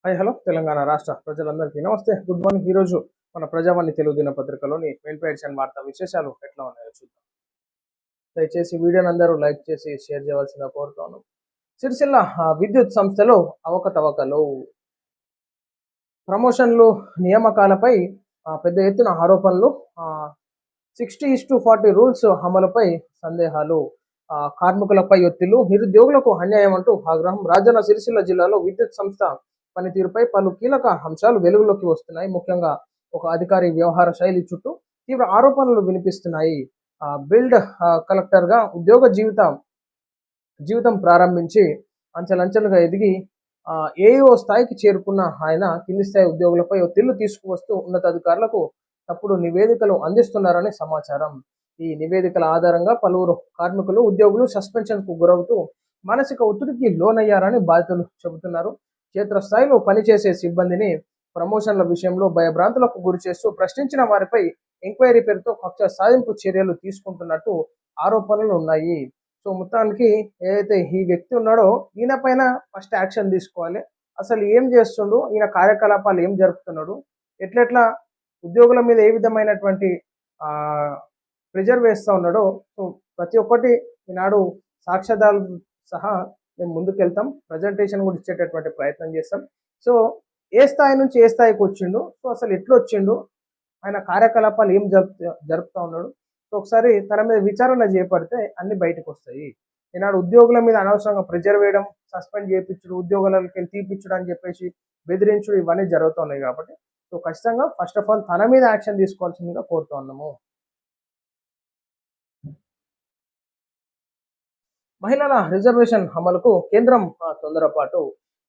Hi hello Telangana రాష్ట్ర ప్రజలందరికీ నమస్తే, గుడ్ మార్నింగ్. ఈరోజు మన ప్రజావాణి తెలుగు దినపత్రికలోని మెయిన్ ఎడిషన్ వార్తా విశేషాలు ఎట్లా ఉన్నాయో చూద్దాం. దయచేసి వీడియోని అందరూ లైక్ చేసి షేర్ చేయవలసిందిగా కోరుతాను. సిరిసిల్ల విద్యుత్ సంస్థలో అవకతవకలు, ప్రమోషన్లు, నియామకాలపై పెద్ద ఎత్తున ఆరోపణలు, 60:40 రూల్స్ అమలుపై సందేహాలు, కార్మికులపై ఒత్తిళ్లు, నిరుద్యోగులకు అన్యాయం అంటూ ఆగ్రహం. రాజన్న సిరిసిల్ల జిల్లాలో విద్యుత్ సంస్థ పనితీరుపై పలు కీలక అంశాలు వెలుగులోకి వస్తున్నాయి. ముఖ్యంగా ఒక అధికారి వ్యవహార శైలి చుట్టూ తీవ్ర ఆరోపణలు వినిపిస్తున్నాయి. బిల్డ్ కలెక్టర్గా ఉద్యోగ జీవితం ప్రారంభించి అంచెలంచెలుగా ఎదిగి ఏఈఓ స్థాయికి చేరుకున్న ఆయన కింది స్థాయి ఉద్యోగులపై ఒత్తిళ్లు తీసుకువస్తూ ఉన్నతాధికారులకు తప్పుడు నివేదికలు అందిస్తున్నారని సమాచారం. ఈ నివేదికల ఆధారంగా పలువురు కార్మికులు, ఉద్యోగులు సస్పెన్షన్కు గురవుతూ మానసిక ఒత్తిడికి లోనయ్యారని బాధితులు చెబుతున్నారు. క్షేత్రస్థాయిలో పనిచేసే సిబ్బందిని ప్రమోషన్ల విషయంలో భయభ్రాంతులకు గురి చేస్తూ ప్రశ్నించిన వారిపై ఎంక్వైరీ పేరుతో కక్ష సాధింపు చర్యలు తీసుకుంటున్నట్టు ఆరోపణలు ఉన్నాయి. సో మొత్తానికి ఏదైతే ఈ వ్యక్తి ఉన్నాడో ఈయన పైన ఫస్ట్ యాక్షన్ తీసుకోవాలి. అసలు ఏం చేస్తుండు, ఈయన కార్యకలాపాలు ఏం జరుపుతున్నాడు, ఎట్లెట్లా ఉద్యోగుల మీద ఏ విధమైనటువంటి ప్రెజర్ వేస్తూ ఉన్నాడో, సో ప్రతి ఒక్కటి ఈనాడు సాక్ష్యాధారాలు సహా మేము ముందుకెళ్తాం, ప్రజెంటేషన్ కూడా ఇచ్చేటటువంటి ప్రయత్నం చేస్తాం. సో ఏ స్థాయి నుంచి ఏ స్థాయికి వచ్చిండు, సో అసలు ఎట్లా వచ్చిండు, ఆయన కార్యకలాపాలు ఏం జరుపుతూ ఉన్నాడు, సో ఒకసారి తన మీద విచారణ చేపడితే అన్ని బయటకు వస్తాయి. ఈనాడు ఉద్యోగుల మీద అనవసరంగా ప్రెజర్ వేయడం, సస్పెండ్ చేయించడం, ఉద్యోగాలకి వెళ్ళి తీపిచ్చడం అని చెప్పేసి బెదిరించడం ఇవన్నీ జరుగుతున్నాయి. కాబట్టి సో ఖచ్చితంగా ఫస్ట్ ఆఫ్ ఆల్ తన మీద యాక్షన్ తీసుకోవాల్సిందిగా కోరుతూ ఉన్నాము. మహిళల రిజర్వేషన్ అమలుకు కేంద్రం తొందరపాటు.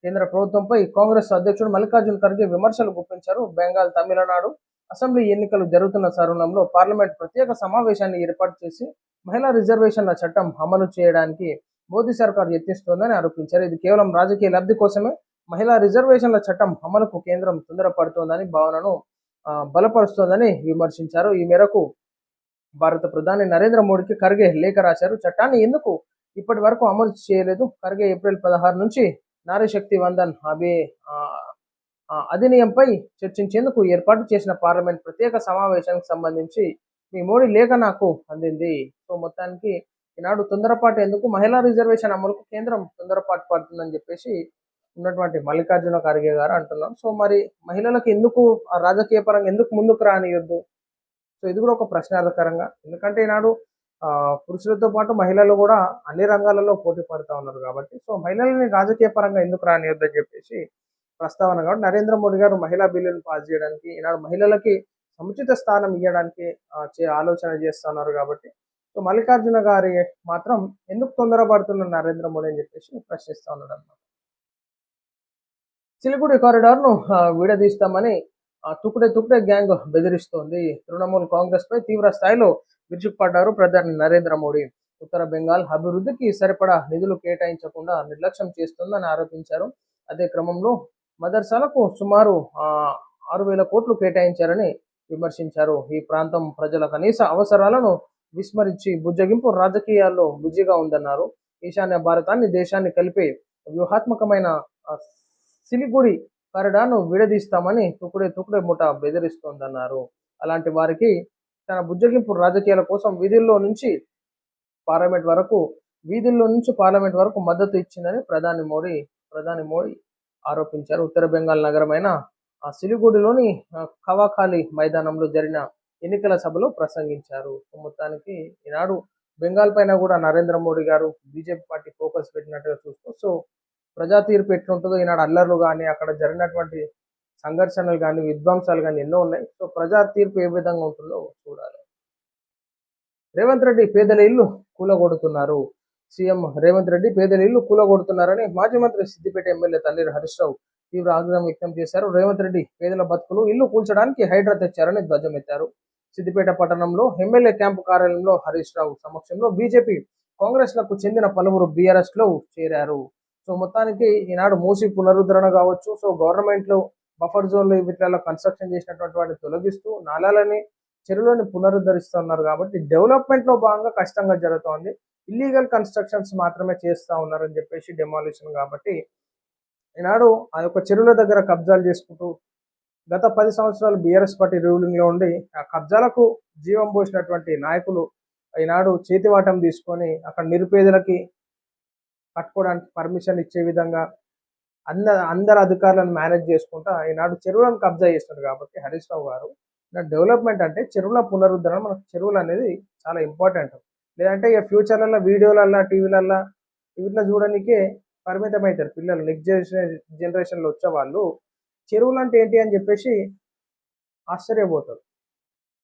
కేంద్ర ప్రభుత్వంపై కాంగ్రెస్ అధ్యక్షుడు మల్లికార్జున్ ఖర్గే విమర్శలు గుప్పించారు. బెంగాల్, తమిళనాడు అసెంబ్లీ ఎన్నికలు జరుగుతున్న తరుణంలో పార్లమెంట్ ప్రత్యేక సమావేశాన్ని ఏర్పాటు చేసి మహిళా రిజర్వేషన్ల చట్టం అమలు చేయడానికి మోదీ సర్కార్ యత్నిస్తోందని ఆరోపించారు. ఇది కేవలం రాజకీయ లబ్ధి కోసమే మహిళా రిజర్వేషన్ల చట్టం అమలుకు కేంద్రం తొందరపడుతోందని భావనను బలపరుస్తోందని విమర్శించారు. ఈ మేరకు భారత ప్రధాని నరేంద్ర మోడీకి ఖర్గే లేఖ రాశారు. చట్టాన్ని ఎందుకు ఇప్పటి వరకు అమలు చేయలేదు? ఖర్గే ఏప్రిల్ 16 నుంచి నారీ శక్తి వందన్ అధినియంపై చర్చించేందుకు ఏర్పాటు చేసిన పార్లమెంట్ ప్రత్యేక సమావేశానికి సంబంధించి మీ మోడీ లేఖ నాకు అందింది. సో మొత్తానికి ఈనాడు తొందరపాటు ఎందుకు, మహిళా రిజర్వేషన్ అమలుకు కేంద్రం తొందరపాటు పడుతుందని చెప్పేసి ఉన్నటువంటి మల్లికార్జున ఖర్గే గారు అంటున్నారు. సో మరి మహిళలకు ఎందుకు రాజకీయ పరంగా ఎందుకు ముందుకు రానియొద్దు? సో ఇది కూడా ఒక ప్రశ్నార్థకరంగా, ఎందుకంటే ఈనాడు పురుషులతో పాటు మహిళలు కూడా అన్ని రంగాలలో పోటీ పడుతూ ఉన్నారు. కాబట్టి సో మహిళలని రాజకీయ పరంగా ఎందుకు రానియొద్దని చెప్పేసి ప్రస్తావన. కాబట్టి నరేంద్ర మోడీ గారు మహిళా బిల్లును పాస్ చేయడానికి, ఈనాడు మహిళలకి సముచిత స్థానం ఇవ్వడానికి ఆలోచన చేస్తున్నారు. కాబట్టి సో మల్లికార్జున గారి మాత్రం ఎందుకు తొందరపడుతున్నారు నరేంద్ర మోడీ అని చెప్పేసి ప్రశ్నిస్తూ ఉన్నాడు అన్నమాట. సిలిగుడి కారిడార్ను విడదీస్తామని తుకుడే గ్యాంగ్ బెదిరిస్తోంది. తృణమూల్ కాంగ్రెస్ పై తీవ్ర స్థాయిలో విరుచుకుపడ్డారు ప్రధాని నరేంద్ర మోడీ. ఉత్తర బెంగాల్ అభివృద్ధికి సరిపడా నిధులు కేటాయించకుండా నిర్లక్ష్యం చేస్తుందని ఆరోపించారు. అదే క్రమంలో మదర్సాలకు సుమారు 6,000 కోట్లు కేటాయించారని విమర్శించారు. ఈ ప్రాంతం ప్రజల కనీస అవసరాలను విస్మరించి బుజ్జగింపు రాజకీయాల్లో బిజీగా ఉందన్నారు. ఈశాన్య భారతాన్ని దేశాన్ని కలిపే వ్యూహాత్మకమైన సిలిగుడి కారిడార్ను విడదీస్తామని తుకుడే ముఠా బెదిరిస్తోందన్నారు. అలాంటి వారికి తన బుజ్జగింపు రాజకీయాల కోసం వీధుల్లో నుంచి పార్లమెంట్ వరకు మద్దతు ఇచ్చిందని ప్రధాని మోడీ ఆరోపించారు. ఉత్తర బెంగాల్ నగరమైన సిలిగుడిలోని కవాఖాలి మైదానంలో జరిగిన ఎన్నికల సభలో ప్రసంగించారు. మొత్తానికి ఈనాడు బెంగాల్ పైన కూడా నరేంద్ర మోడీ గారు బీజేపీ పార్టీ ఫోకస్ పెట్టినట్టుగా చూస్తూ, సో ప్రజా తీర్పు ఎట్లుంటుందో, ఈనాడు అల్లర్లు కానీ అక్కడ జరిగినటువంటి సంఘర్షణలు కానీ విధ్వంసాలు కానీ ఎన్నో ఉన్నాయి. సో ప్రజా తీర్పు ఏ విధంగా ఉంటుందో చూడాలి. రేవంత్ రెడ్డి పేదల ఇల్లు కూలగొడుతున్నారు. సీఎం రేవంత్ రెడ్డి పేదల ఇల్లు కూలగొడుతున్నారని మాజీ మంత్రి సిద్దిపేట ఎమ్మెల్యే తన్నీరు హరీష్ రావు తీవ్ర ఆగ్రహం వ్యక్తం చేశారు. రేవంత్ రెడ్డి పేదల బతుకులు ఇల్లు కూల్చడానికి హైడ్రా తెచ్చారని ధ్వజమెత్తారు. సిద్దిపేట పట్టణంలో ఎమ్మెల్యే క్యాంపు కార్యాలయంలో హరీష్ రావు సమక్షంలో బీజేపీ, కాంగ్రెస్లకు చెందిన పలువురు బీఆర్ఎస్ లో చేరారు. సో మొత్తానికి ఈనాడు మూసి పునరుద్ధరణ కావచ్చు, సో గవర్నమెంట్లో బఫర్ జోన్లు వీటిలో కన్స్ట్రక్షన్ చేసినటువంటి వాటిని తొలగిస్తూ నాలాలని, చెరువులను పునరుద్ధరిస్తున్నారు. కాబట్టి డెవలప్మెంట్ లో భాగంగా కష్టంగా జరుగుతోంది. ఇల్లీగల్ కన్స్ట్రక్షన్స్ మాత్రమే చేస్తూ ఉన్నారని చెప్పేసి డెమాలిషన్. కాబట్టి ఈనాడు ఆ యొక్క చెరువుల దగ్గర కబ్జాలు చేసుకుంటూ గత 10 సంవత్సరాలు బీఆర్ఎస్ పార్టీ రూలింగ్లో ఉండి ఆ కబ్జాలకు జీవం పోసినటువంటి నాయకులు ఈనాడు చేతివాటం తీసుకొని అక్కడ నిరుపేదలకి కట్టుకోవడానికి పర్మిషన్ ఇచ్చే విధంగా అందరు అధికారులను మేనేజ్ చేసుకుంటా ఈనాడు చెరువులను కబ్జా చేస్తున్నారు. కాబట్టి హరీష్ రావు గారు డెవలప్మెంట్ అంటే చెరువుల పునరుద్ధరణ, మనకు చెరువులు అనేది చాలా ఇంపార్టెంట్. లేదంటే ఇక ఫ్యూచర్లలో వీడియోలల్లో టీవీలల్లో వీటిలో చూడడానికే పరిమితం అవుతారు పిల్లలు. నెక్స్ట్ జనరేషన్లో వచ్చే వాళ్ళు చెరువులు అంటే ఏంటి అని చెప్పేసి ఆశ్చర్యపోతారు.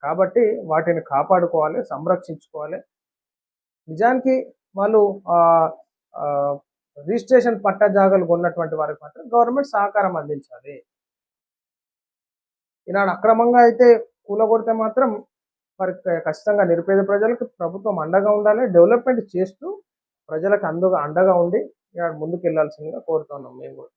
కాబట్టి వాటిని కాపాడుకోవాలి, సంరక్షించుకోవాలి. నిజానికి వాళ్ళు రిజిస్ట్రేషన్ పట్టా జాగాలు కొన్నటువంటి వారికి మాత్రం గవర్నమెంట్ సహకారం అందించాలి. ఈనాడు అక్రమంగా అయితే కూలగొడితే మాత్రం మరి ఖచ్చితంగా నిరుపేద ప్రజలకు ప్రభుత్వం అండగా ఉండాలి. డెవలప్మెంట్ చేస్తూ ప్రజలకు అండగా ఉండి ఈనాడు ముందుకు వెళ్లాల్సిందిగా కోరుతున్నాం మేము కూడా.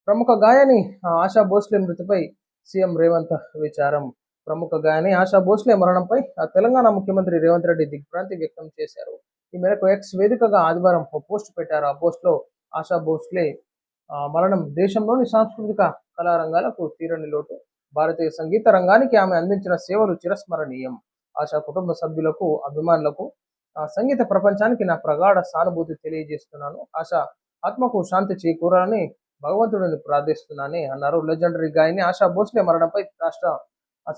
ప్రముఖ గాయని ఆశా భోస్లే మృతిపై సీఎం రేవంత్ విచారం. ప్రముఖ గాయని ఆశా భోస్లే మరణంపై తెలంగాణ ముఖ్యమంత్రి రేవంత్ రెడ్డి దిగ్భ్రాంతి వ్యక్తం చేశారు. ఈ మేరకు ఎక్స్ వేదికగా ఆదివారం పోస్ట్ పెట్టారు. ఆ పోస్ట్లో ఆశా భోస్లే మరణం దేశంలోని సాంస్కృతిక కళారంగాలకు తీరని లోటు. భారతీయ సంగీత రంగానికి ఆమె అందించిన సేవలు చిరస్మరణీయం. ఆశా కుటుంబ సభ్యులకు, అభిమానులకు, సంగీత ప్రపంచానికి నా ప్రగాఢ సానుభూతి తెలియజేస్తున్నాను. ఆశా ఆత్మకు శాంతి చేకూరాలని భగవంతుడిని ప్రార్థిస్తున్నానని అన్నారు. లెజెండరీ గాయని ఆశా భోస్లే మరణంపై రాష్ట్ర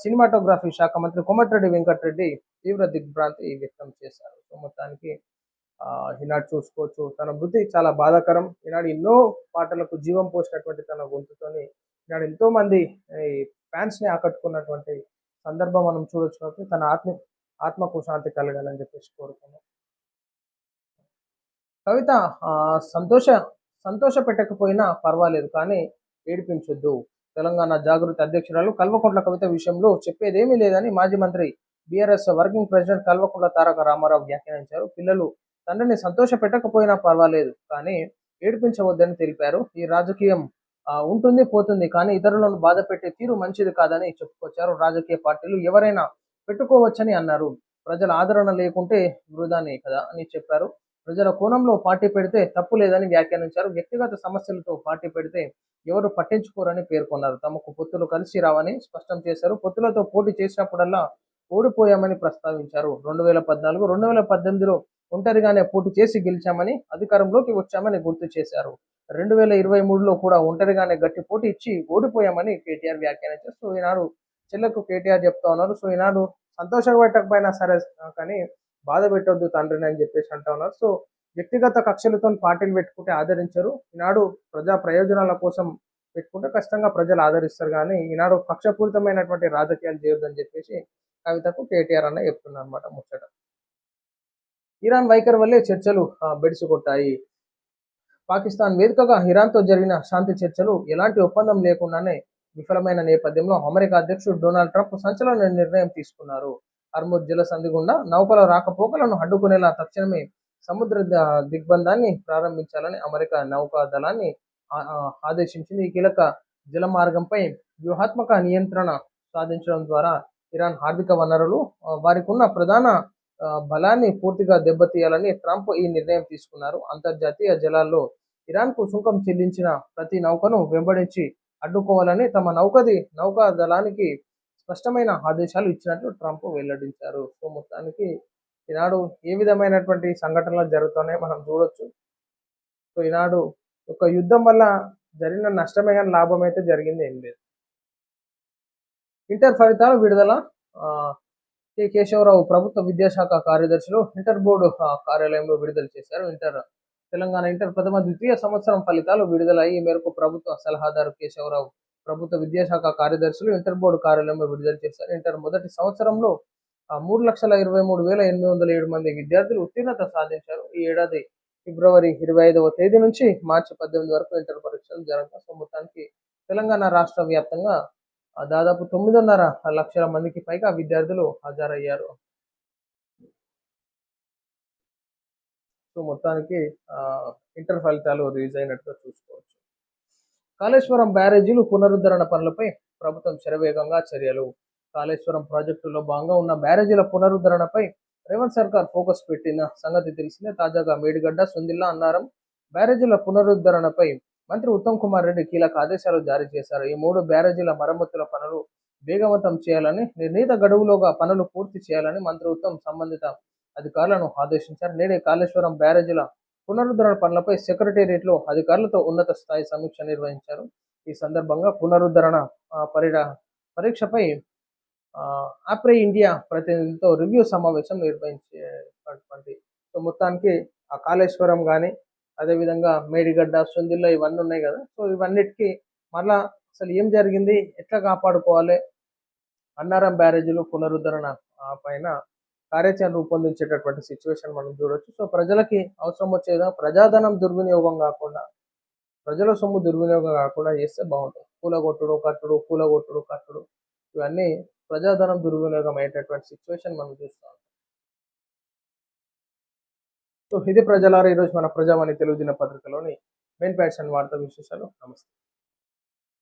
సినిమాటోగ్రఫీ శాఖ మంత్రి కోమటిరెడ్డి వెంకటరెడ్డి తీవ్ర దిగ్భ్రాంతి వ్యక్తం చేశారు. సో మొత్తానికి ఈనాడు చూసుకోవచ్చు, తన మృతి చాలా బాధాకరం. ఈనాడు ఎన్నో పాటలకు జీవం పోసినటువంటి తన గొంతుతోని ఈనాడు ఎంతో మంది ఫ్యాన్స్ ని ఆకట్టుకున్నటువంటి సందర్భం మనం చూడొచ్చు. కాబట్టి తన ఆత్మకు శాంతి కలగాలని చెప్పేసి కోరుకున్నాం. కవిత సంతోష పెట్టకపోయినా పర్వాలేదు, కానీ ఏడిపించొద్దు. తెలంగాణ జాగృతి అధ్యక్షురాలు కల్వకుంట్ల కవిత విషయంలో చెప్పేదేమీ లేదని మాజీ మంత్రి BRS working president Kalvakuntla Taraka Ramarao వ్యాఖ్యానించారు. పిల్లలు తండ్రిని సంతోష పెట్టకపోయినా పర్వాలేదు, కానీ ఏడిపించవద్దని తెలిపారు. ఈ రాజకీయం ఉంటుంది పోతుంది, కానీ ఇతరులను బాధ పెట్టే తీరు మంచిది కాదని చెప్పుకొచ్చారు. రాజకీయ పార్టీలు ఎవరైనా పెట్టుకోవచ్చని అన్నారు. ప్రజల ఆదరణ లేకుంటే వృధానే కదా అని చెప్పారు. ప్రజల కోణంలో పార్టీ పెడితే తప్పు లేదని వ్యాఖ్యానించారు. వ్యక్తిగత సమస్యలతో పార్టీ పెడితే ఎవరు పట్టించుకోరని పేర్కొన్నారు. తమకు పొత్తులు కలిసి రావని స్పష్టం చేశారు. పొత్తులతో పోటీ చేసినప్పుడల్లా ఓడిపోయామని ప్రస్తావించారు. 2014, 2018లో ఒంటరిగానే పోటీ చేసి గెలిచామని, అధికారంలోకి వచ్చామని గుర్తు చేశారు. 2023లో కూడా ఒంటరిగానే గట్టి పోటీ ఇచ్చి ఓడిపోయామని కేటీఆర్ వ్యాఖ్యానించారు. సో ఈనాడు చెల్లకు కేటీఆర్ చెప్తా ఉన్నారు. సో ఈనాడు సంతోషపెట్టకపోయినా సరే, కానీ బాధ పెట్టొద్దు తండ్రిని అని చెప్పేసి అంటా ఉన్నారు. సో వ్యక్తిగత కక్షలతో పార్టీలు పెట్టుకుంటే ఆదరించరు. ఈనాడు ప్రజా ప్రయోజనాల కోసం పెట్టుకుంటే ఖచ్చితంగా ప్రజలు ఆదరిస్తారు. కానీ ఈనాడు కక్షపూరితమైనటువంటి రాజకీయాలు చేయొద్దని చెప్పేసి కవితకు కేటీఆర్ అన్న చెప్తున్నారు అనమాట ముచ్చట. ఇరాన్ వైఖరి వల్లే చర్చలు బెడిసికొట్టాయి. పాకిస్తాన్ వేదికగా ఇరాన్తో జరిగిన శాంతి చర్చలు ఎలాంటి ఒప్పందం లేకుండానే విఫలమైన నేపథ్యంలో అమెరికా అధ్యక్షుడు డొనాల్డ్ ట్రంప్ సంచలన నిర్ణయం తీసుకున్నారు. హర్ముజ్ జలసంధి గుండా నౌకల రాకపోకలను అడ్డుకునేలా తక్షణమే సముద్ర దిగ్బంధాన్ని ప్రారంభించాలని అమెరికా నౌకా దళాన్ని ఆదేశించింది. ఈ కీలక జలమార్గంపై వ్యూహాత్మక నియంత్రణ సాధించడం ద్వారా ఇరాన్ ఆర్థిక వనరులు, వారికి ఉన్న ప్రధాన బలాన్ని పూర్తిగా దెబ్బతీయాలని ట్రంప్ ఈ నిర్ణయం తీసుకున్నారు. అంతర్జాతీయ జలాల్లో ఇరాన్కు సుంకం చెల్లించిన ప్రతి నౌకను వెంబడించి అడ్డుకోవాలని తమ నౌకా దళానికి స్పష్టమైన ఆదేశాలు ఇచ్చినట్లు ట్రంప్ వెల్లడించారు. సో మొత్తానికి ఈనాడు ఏ విధమైనటువంటి సంఘటనలు జరుగుతున్నాయో మనం చూడొచ్చు. సో ఈనాడు ఒక యుద్ధం వల్ల జరిగిన నష్టమే కానీ లాభం అయితే జరిగింది ఏం లేదు. ఇంటర్ ఫలితాలు విడుదల. కె కేశవరావు ప్రభుత్వ విద్యాశాఖ కార్యదర్శులు ఇంటర్ బోర్డు కార్యాలయంలో విడుదల చేశారు. తెలంగాణ ఇంటర్ ప్రథమ ద్వితీయ సంవత్సరం ఫలితాలు విడుదలయ్యి ఈ మేరకు ప్రభుత్వ సలహాదారు కేశవరావు ప్రభుత్వ విద్యాశాఖ కార్యదర్శులు ఇంటర్ బోర్డు కార్యాలయంలో విడుదల చేశారు. ఇంటర్ మొదటి సంవత్సరంలో 3,23,807 మంది విద్యార్థులు ఉత్తీర్ణత సాధించారు. ఈ ఏడాది ఫిబ్రవరి 25వ తేదీ నుంచి మార్చి 18 వరకు ఇంటర్ పరీక్షలు జరుగుతాయి. సో మొత్తానికి తెలంగాణ రాష్ట్ర వ్యాప్తంగా దాదాపు 9.5 లక్షల మందికి పైగా విద్యార్థులు హాజరయ్యారు. సో మొత్తానికి ఇంటర్ ఫలితాలు రిలీజ్ అయినట్టుగా చూసుకోవచ్చు. కాళేశ్వరం బ్యారేజీలు పునరుద్ధరణ పనులపై ప్రభుత్వం శరవేగంగా చర్యలు. కాళేశ్వరం ప్రాజెక్టులో భాగంగా ఉన్న బ్యారేజీల పునరుద్ధరణపై రేవంత్ సర్కార్ ఫోకస్ పెట్టిన సంగతి తెలిసిందే. తాజాగా మేడిగడ్డ, సుందిల్లా, అన్నారం బ్యారేజీల పునరుద్ధరణపై మంత్రి ఉత్తమ్ కుమార్ రెడ్డి కీలక ఆదేశాలు జారీ చేశారు. ఈ 3 బ్యారేజీల మరమ్మతుల పనులు వేగవంతం చేయాలని, నిర్ణీత గడువులోగా పనులు పూర్తి చేయాలని మంత్రి ఉత్తమ్ సంబంధిత అధికారులను ఆదేశించారు. నేడే కాళేశ్వరం బ్యారేజీల పునరుద్ధరణ పనులపై సెక్రటేరియట్లో అధికారులతో ఉన్నత స్థాయి సమీక్ష నిర్వహించారు. ఈ సందర్భంగా పునరుద్ధరణ పరీక్షపై ఆప్రే ఇండియా ప్రతినిధులతో రివ్యూ సమావేశం నిర్వహించేటువంటి సో మొత్తానికి ఆ కాళేశ్వరం కానీ అదేవిధంగా మేడిగడ్డ సుందిల్ల ఇవన్నీ ఉన్నాయి కదా, సో ఇవన్నిటికీ మళ్ళా అసలు ఏం జరిగింది, ఎట్లా కాపాడుకోవాలి, అన్నారం బ్యారేజీలు పునరుద్ధరణ పైన కార్యాచరణ రూపొందించేటటువంటి సిచ్యువేషన్ మనం చూడొచ్చు. సో ప్రజలకి అవసరం వచ్చేదా ప్రజాధనం దుర్వినియోగం కాకుండా, ప్రజల సొమ్ము దుర్వినియోగం కాకుండా చేస్తే బాగుంటుంది. కూలగొట్టుడు కట్టుడు ఇవన్నీ ప్రజాధనం దుర్వినియోగం అయ్యేటటువంటి సిచ్యువేషన్ మనం చూస్తాం. సో ఇది ప్రజలారా ఈరోజు మన ప్రజావాణి తెలుగు దినపత్రికలోని మెయిన్ ప్యాషన్ వార్తా విశేషాలు. నమస్తే.